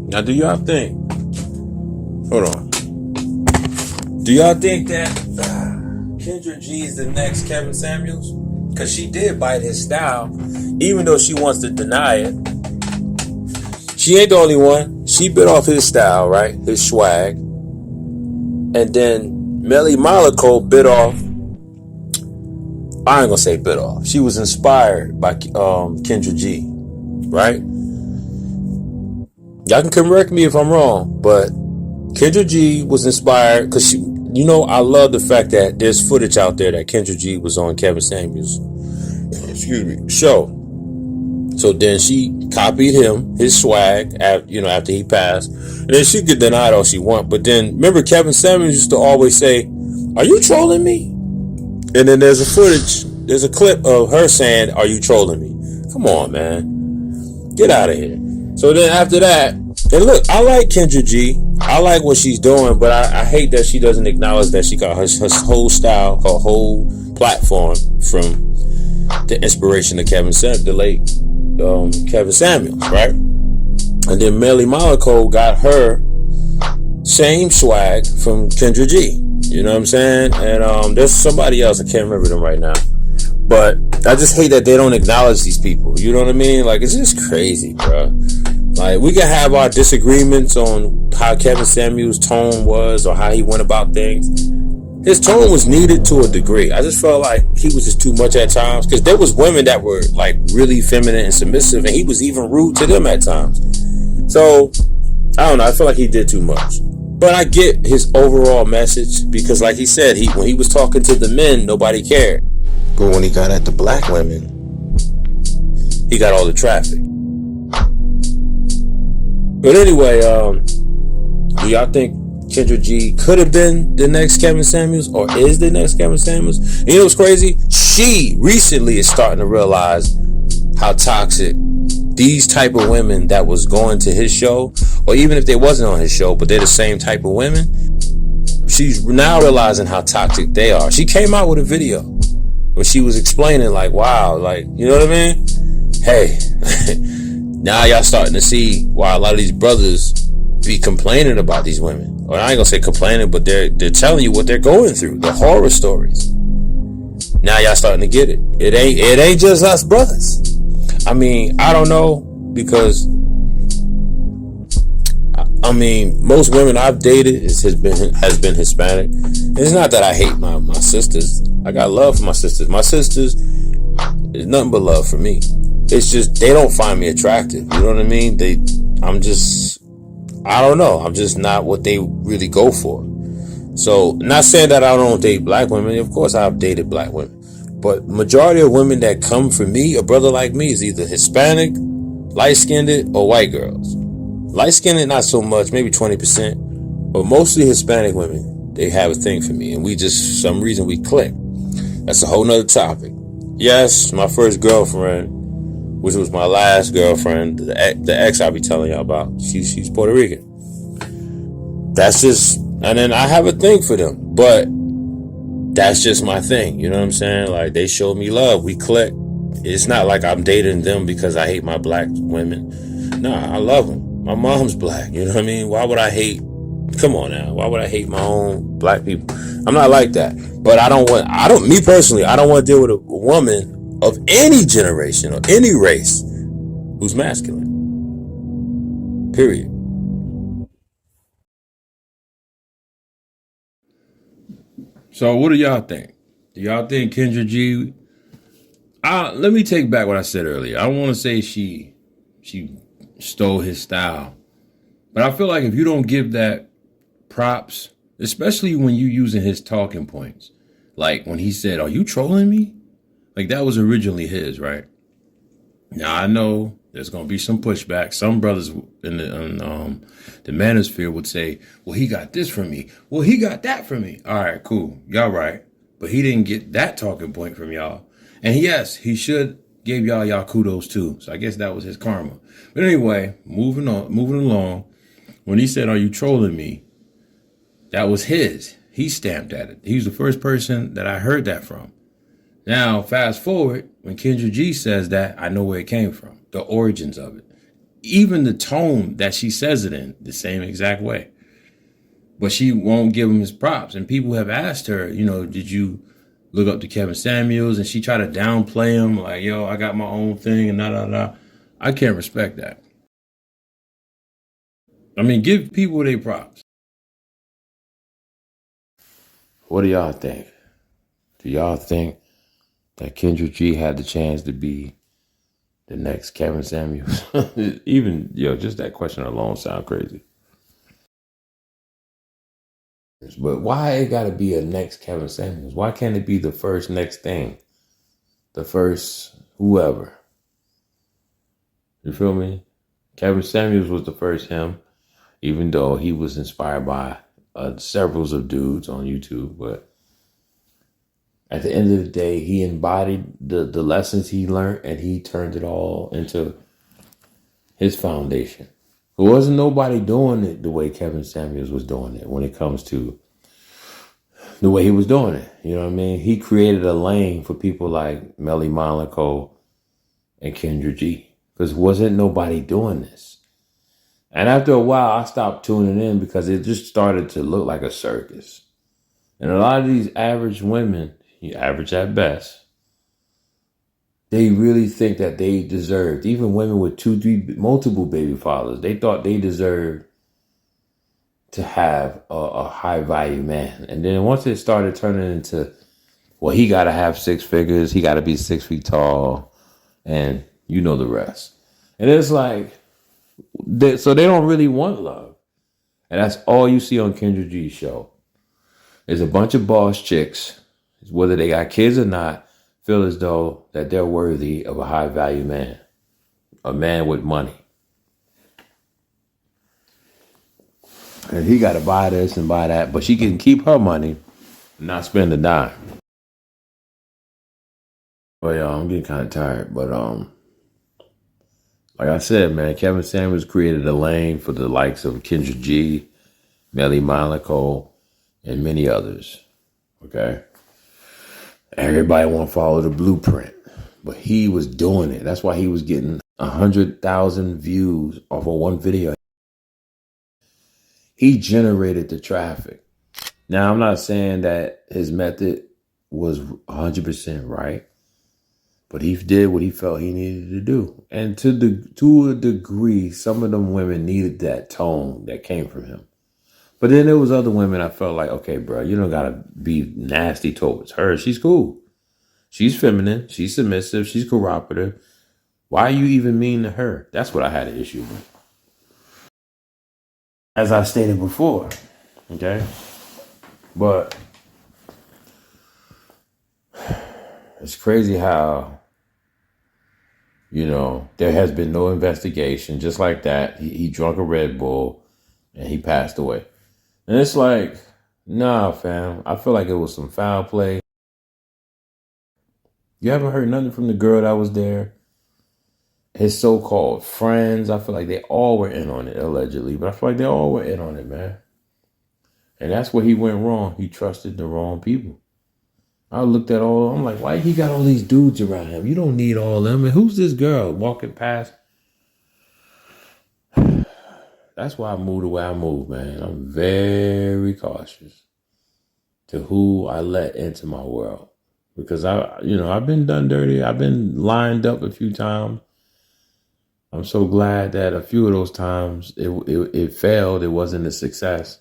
Now, do y'all think? Hold on. Do y'all think that Kendra G is the next Kevin Samuels? Because she did bite his style, even though she wants to deny it. She ain't the only one. She bit off his style, right? His swag. And then Melly Malaco bit off. I ain't gonna say bit off. She was inspired by Kendra G, right? Y'all can correct me if I'm wrong, but Kendra G was inspired because she, I love the fact that there's footage out there that Kendra G was on Kevin Samuels' show. So then she copied him, his swag, after he passed. And then she could deny it all she want. But then, remember, Kevin Samuels used to always say, "Are you trolling me?" And then there's a clip of her saying, "Are you trolling me?" Come on, man. Get out of here. So then after that, and look, I like Kendra G. I like what she's doing, but I hate that she doesn't acknowledge that she got her whole style, her whole platform from the inspiration of the late Kevin Samuels, right? And then Melly Malaco got her same swag from Kendra G. You know what I'm saying? And there's somebody else, I can't remember them right now. But I just hate that they don't acknowledge these people. You know what I mean? Like, it's just crazy, bro. Like, we can have our disagreements on how Kevin Samuels' tone was or how he went about things. His tone was needed to a degree. I just felt like he was just too much at times, because there was women that were like really feminine and submissive, and he was even rude to them at times. So I don't know. I feel like he did too much. But I get his overall message, because like he said, when he was talking to the men, nobody cared. But when he got at the black women, he got all the traffic. But anyway, do y'all think Kendra G could have been the next Kevin Samuels, or is the next Kevin Samuels? And you know what's crazy? She recently is starting to realize how toxic these type of women that was going to his show, or even if they wasn't on his show, but they're the same type of women. She's now realizing how toxic they are. She came out with a video where she was explaining, like, wow, like, you know what I mean? Hey, now y'all starting to see why a lot of these brothers be complaining about these women. Or I ain't gonna say complaining, but they're telling you what they're going through, the horror stories. Now y'all starting to get it. It ain't just us brothers. I mean, I don't know, because I mean, most women I've dated has been Hispanic. And it's not that I hate my sisters. I got love for my sisters. My sisters, there's nothing but love for me. It's just they don't find me attractive. You know what I mean? I don't know. I'm just not what they really go for. So, not saying that I don't date black women. Of course, I've dated black women. But majority of women that come for me, a brother like me, is either Hispanic, light-skinned, or white girls. Light-skinned, not so much, maybe 20%. But mostly Hispanic women, they have a thing for me. And we just, for some reason, we click. That's a whole nother topic. Yes, my first girlfriend, which was my last girlfriend, the ex I'll be telling y'all about, she's Puerto Rican. That's just, and then I have a thing for them, but that's just my thing. You know what I'm saying? Like, they showed me love. We click. It's not like I'm dating them because I hate my black women. Nah, I love them. My mom's black. You know what I mean? Why would I hate? Come on now. Why would I hate my own black people? I'm not like that. But me personally, I don't want to deal with a woman of any generation or any race who's masculine. Period. So what do y'all think? Do y'all think Kendra G? Let me take back what I said earlier. I don't want to say she stole his style, but I feel like if you don't give that props, especially when you using his talking points, like when he said, "Are you trolling me?" Like, that was originally his, right? Now, I know there's going to be some pushback. Some brothers in the manosphere would say, well, he got this from me. Well, he got that from me. All right, cool. Y'all right. But he didn't get that talking point from y'all. And yes, he should give y'all kudos too. So I guess that was his karma. But anyway, moving along. When he said, "Are you trolling me?" That was his. He stamped at it. He was the first person that I heard that from. Now, fast forward, when Kendra G says that, I know where it came from, the origins of it. even the tone that she says it in, the same exact way. But she won't give him his props. And people have asked her, did you look up to Kevin Samuels? And she tried to downplay him, like, yo, I got my own thing and da. I can't respect that. I mean, give people their props. What do y'all think? Do y'all think that Kendra G had the chance to be the next Kevin Samuels? Even, just that question alone sound crazy. But why it got to be a next Kevin Samuels? Why can't it be the first next thing? The first whoever? You feel me? Kevin Samuels was the first him, even though he was inspired by several of dudes on YouTube. But at the end of the day, he embodied the lessons he learned, and he turned it all into his foundation. There wasn't nobody doing it the way Kevin Samuels was doing it when it comes to the way he was doing it. You know what I mean? He created a lane for people like Melly Monaco and Kendra G, because wasn't nobody doing this. And after a while, I stopped tuning in because it just started to look like a circus. And a lot of these average women, average at best, they really think that they deserved, even women with 2, 3, multiple baby fathers, they thought they deserved to have a high value man. And then once it started turning into, well, he got to have 6 figures, he got to be 6 feet tall, and you know the rest. And it's like, so they don't really want love. And that's all you see on Kendra G's show. There's a bunch of boss chicks, whether they got kids or not, feel as though that they're worthy of a high value man, a man with money. And he got to buy this and buy that, but she can keep her money and not spend a dime. Well, y'all, I'm getting kind of tired, but like I said, man, Kevin Samuels created a lane for the likes of Kendra G, Melly Monaco, and many others. Okay? Everybody want to follow the blueprint, but he was doing it. That's why he was getting 100,000 views off of one video. He generated the traffic. Now, I'm not saying that his method was 100% right, but he did what he felt he needed to do. And to a degree, some of them women needed that tone that came from him. But then there was other women I felt like, okay, bro, you don't got to be nasty towards her. She's cool. She's feminine. She's submissive. She's cooperative. Why are you even mean to her? That's what I had an issue with. As I stated before, okay? But it's crazy how, there has been no investigation. Just like that, he drank a Red Bull and he passed away. And it's like, nah, fam. I feel like it was some foul play. You haven't heard nothing from the girl that was there. His so-called friends, I feel like they all were in on it, allegedly. But I feel like they all were in on it, man. And that's where he went wrong. He trusted the wrong people. I looked at I'm like, why he got all these dudes around him? You don't need all of them. And who's this girl walking past? That's why I moved the way I move, man. I'm very cautious to who I let into my world. Because I've been done dirty. I've been lined up a few times. I'm so glad that a few of those times it failed. It wasn't a success.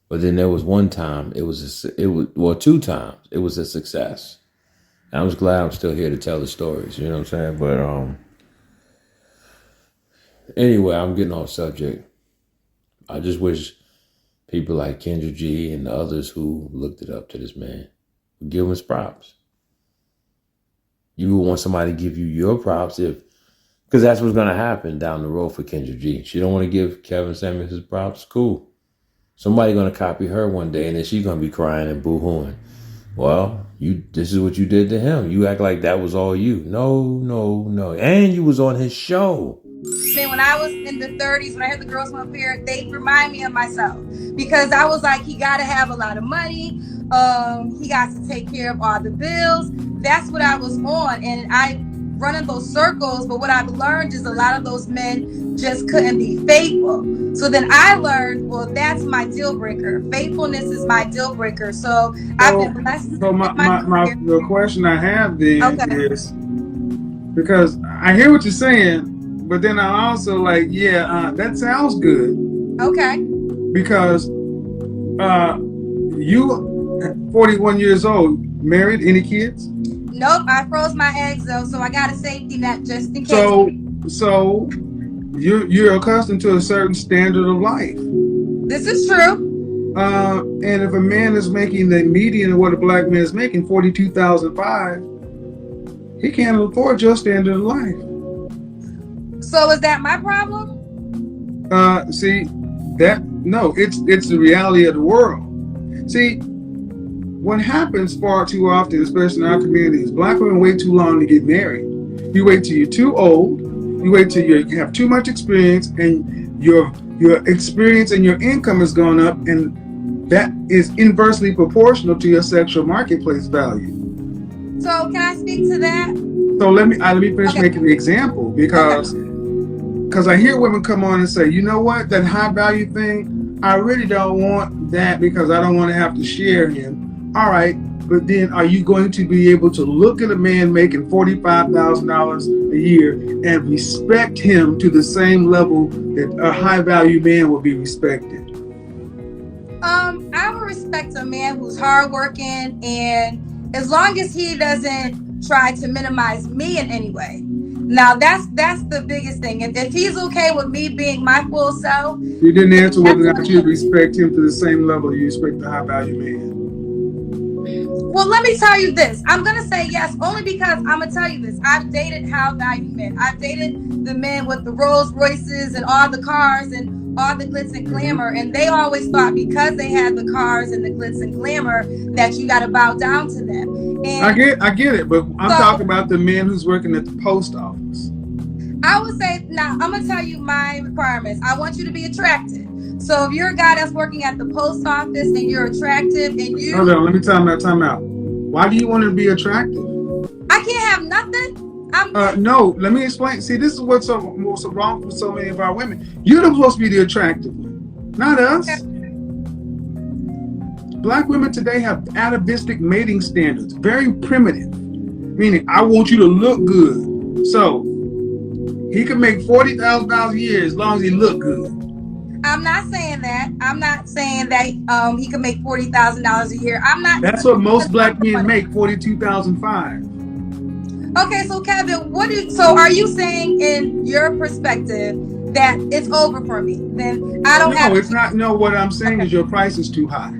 But then there was one time, two times, it was a success. And I'm just glad I'm still here to tell the stories, you know what I'm saying? But anyway, I'm getting off subject. I just wish people like Kendra G and the others who looked it up to this man would give him his props. You would want somebody to give you your props because that's what's going to happen down the road for Kendra G. She don't want to give Kevin Samuels his props. Cool. Somebody's going to copy her one day, and then she's going to be crying and boo-hooing. Well, this is what you did to him. You act like that was all you. No. And you was on his show. Man, when I was in the 30s, when I had the girls from up here, they remind me of myself. Because I was like, he got to have a lot of money. He got to take care of all the bills. That's what I was on. And I running those circles, but what I've learned is a lot of those men just couldn't be faithful. So then I learned, well, that's my deal breaker. Faithfulness is my deal breaker. So I've been blessed So in my career. the question I have then Okay. is, because I hear what you're saying, but then I also like, that sounds good, Okay. because you 41 years old, married, any kids? Nope, I froze my eggs though, so I got a safety net just in case. So you're accustomed to a certain standard of life. This is true. And if a man is making the median of what a black man is making, $42,500, he can't afford your standard of life. So is that my problem? See, it's the reality of the world. See, what happens far too often, especially in our community, is black women wait too long to get married. You wait till you're too old. You wait till you have too much experience, and your experience and your income has gone up, and that is inversely proportional to your sexual marketplace value. So can I speak to that? So let me finish making the example, because I hear women come on and say, you know what, that high value thing, I really don't want that because I don't want to have to share him. All right, but then are you going to be able to look at a man making $45,000 a year and respect him to the same level that a high value man will be respected? I would respect a man who's hardworking, and as long as he doesn't try to minimize me in any way. Now that's the biggest thing. And if he's okay with me being my full self. You didn't answer whether or not you respect him to the same level you respect the high value man. Well, let me tell you this. I'm going to say yes, only because I'm going to tell you this. I've dated high value men. I've dated the men with the Rolls Royces and all the cars and all the glitz and glamour. And they always thought because they had the cars and the glitz and glamour that you got to bow down to them. And I get it, but I'm talking about the men who's working at the post office. I would say, now I'm going to tell you my requirements. I want you to be attractive. So if you're a guy that's working at the post office and you're attractive and you... Hold on, let me time out. Why do you want to be attractive? I can't have nothing. No, let me explain. See, this is what's so wrong with so many of our women. You're supposed to be the attractive one, not us. Okay. Black women today have atavistic mating standards, very primitive, meaning I want you to look good. So he can make $40,000 a year as long as he look good. I'm not saying that. I'm not saying that he can make $40,000 a year. I'm not. That's what most black men make, $42,500. Okay, so Kevin, so are you saying in your perspective that it's over for me? Then I don't have. No, it's not. No, what I'm saying is your price is too high.